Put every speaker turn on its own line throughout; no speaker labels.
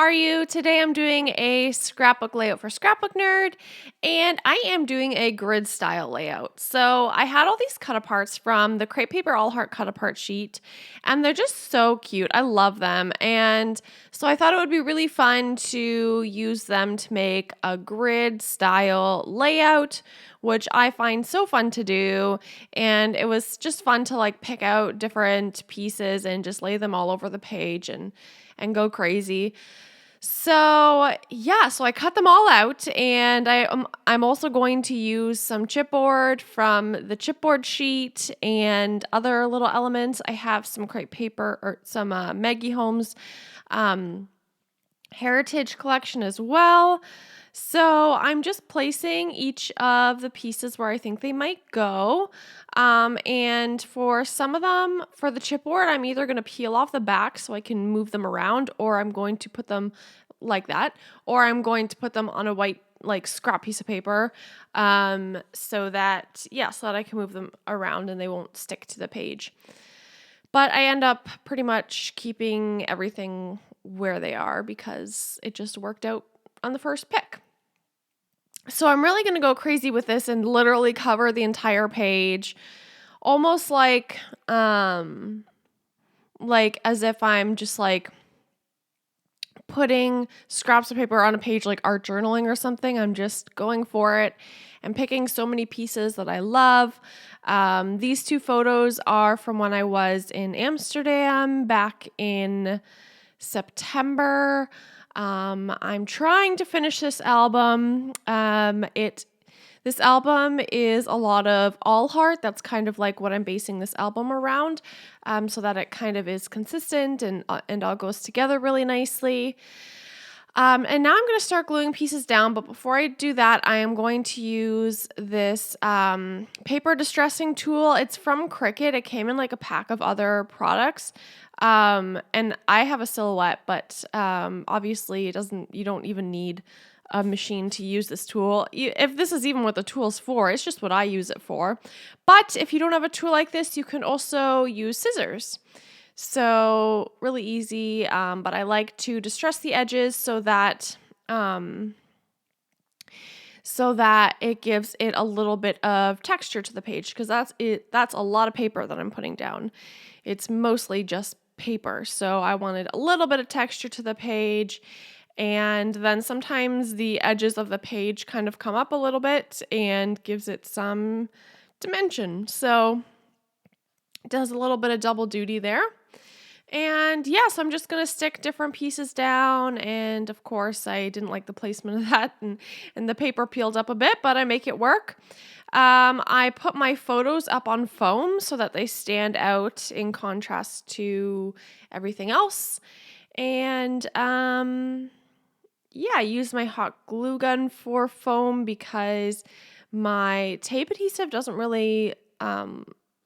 are you? Today I'm doing a scrapbook layout for Scrapbook Nerd, and I am doing a grid style layout. So I had all these cut aparts from the Crepe Paper All Heart cut apart sheet, and they're just so cute. I love them. And so I thought it would be really fun to use them to make a grid style layout, which I find so fun to do. And it was just fun to pick out different pieces and just lay them all over the page and go crazy. So yeah, so I cut them all out, and I'm also going to use some chipboard from the chipboard sheet and other little elements. I have some crepe paper or some Maggie Holmes Heritage collection as well. So I'm just placing each of the pieces where I think they might go. And for some of them, for the chipboard, I'm either going to peel off the back so I can move them around, or I'm going to put them like that, or I'm going to put them on a white scrap piece of paper, so that I can move them around and they won't stick to the page. But I end up pretty much keeping everything where they are because it just worked out on the first pick. So I'm really going to go crazy with this and literally cover the entire page, almost like as if I'm just putting scraps of paper on a page like art journaling or something. I'm just going for it and picking so many pieces that I love. These two photos are from when I was in Amsterdam back in September. I'm trying to finish this album. This album is a lot of all heart. That's kind of like what I'm basing this album around, so that it kind of is consistent and all goes together really nicely. And now I'm going to start gluing pieces down, but before I do that, I am going to use this paper distressing tool. It's from Cricut. It came in a pack of other products. And I have a silhouette, but obviously you don't even need a machine to use this tool. If this is even what the tool's for, it's just what I use it for. But if you don't have a tool like this, you can also use scissors. So really easy, but I like to distress the edges so that it gives it a little bit of texture to the page, because that's a lot of paper that I'm putting down. It's mostly just paper, so I wanted a little bit of texture to the page. And then sometimes the edges of the page kind of come up a little bit and gives it some dimension. So it does a little bit of double duty there. And yes, I'm just going to stick different pieces down. And of course, I didn't like the placement of that, and the paper peeled up a bit, but I make it work. I put my photos up on foam so that they stand out in contrast to everything else. And I use my hot glue gun for foam because my tape adhesive doesn't really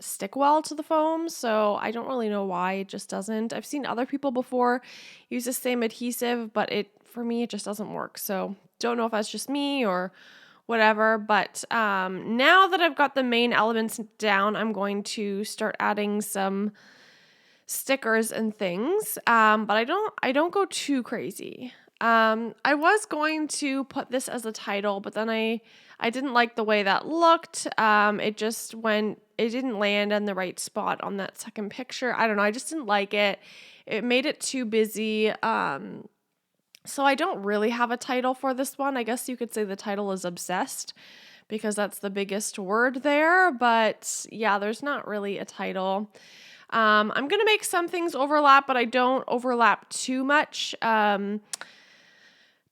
stick well to the foam, so I don't really know why it just doesn't. I've seen other people before use the same adhesive, but for me it just doesn't work. So don't know if that's just me or whatever, but now that I've got the main elements down, I'm going to start adding some stickers and things, but I don't go too crazy. I was going to put this as a title, but then I didn't like the way that looked. It didn't land in the right spot on that second picture. I don't know. I just didn't like it. It made it too busy. So I don't really have a title for this one. I guess you could say the title is Obsessed because that's the biggest word there. But yeah, there's not really a title. I'm going to make some things overlap, but I don't overlap too much.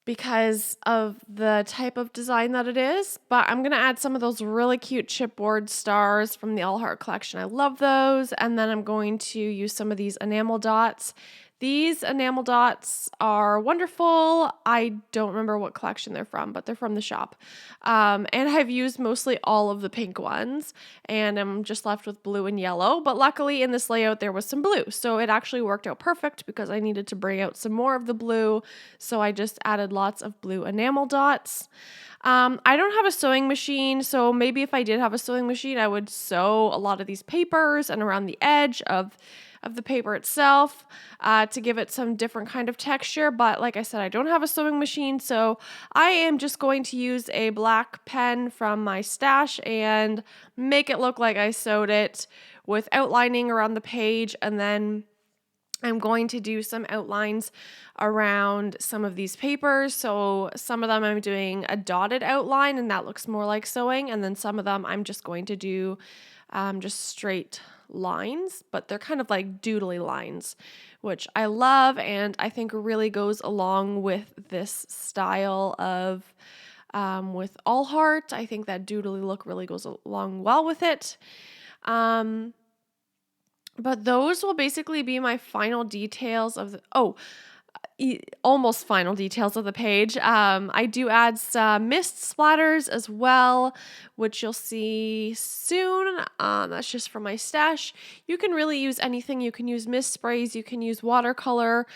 Because of the type of design that it is. But I'm going to add some of those really cute chipboard stars from the All Heart collection. I love those. And then I'm going to use some of these enamel dots. These enamel dots are wonderful. I don't remember what collection they're from, but they're from the shop. And I've used mostly all of the pink ones, and I'm just left with blue and yellow. But luckily in this layout, there was some blue. So it actually worked out perfect because I needed to bring out some more of the blue. So I just added lots of blue enamel dots. I don't have a sewing machine, so maybe if I did have a sewing machine, I would sew a lot of these papers and around the edge of of the paper itself to give it some different kind of texture. But like I said, I don't have a sewing machine, so I am just going to use a black pen from my stash and make it look like I sewed it with outlining around the page, and then I'm going to do some outlines around some of these papers. So some of them I'm doing a dotted outline and that looks more like sewing. And then some of them I'm just going to do just straight lines, but they're kind of like doodly lines, which I love and I think really goes along with this style of with all heart. I think that doodly look really goes along well with it. But those will basically be my final details of almost final details of the page. I do add some mist splatters as well, which you'll see soon. That's just from my stash. You can really use anything. You can use mist sprays. You can use watercolor.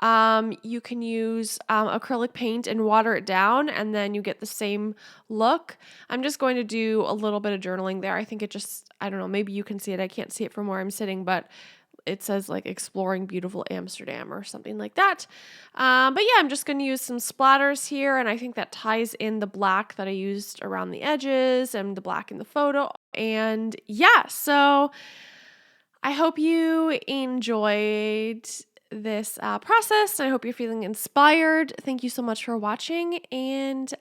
You can use acrylic paint and water it down, and then you get the same look. I'm just going to do a little bit of journaling there. I think it just, I don't know, maybe you can see it. I can't see it from where I'm sitting, but it says like exploring beautiful Amsterdam or something like that. But yeah, I'm just going to use some splatters here. And I think that ties in the black that I used around the edges and the black in the photo. And yeah, so I hope you enjoyed this process. I hope you're feeling inspired. Thank you so much for watching. And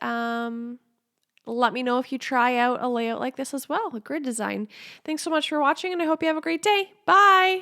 let me know if you try out a layout like this as well, a grid design. Thanks so much for watching, and I hope you have a great day. Bye!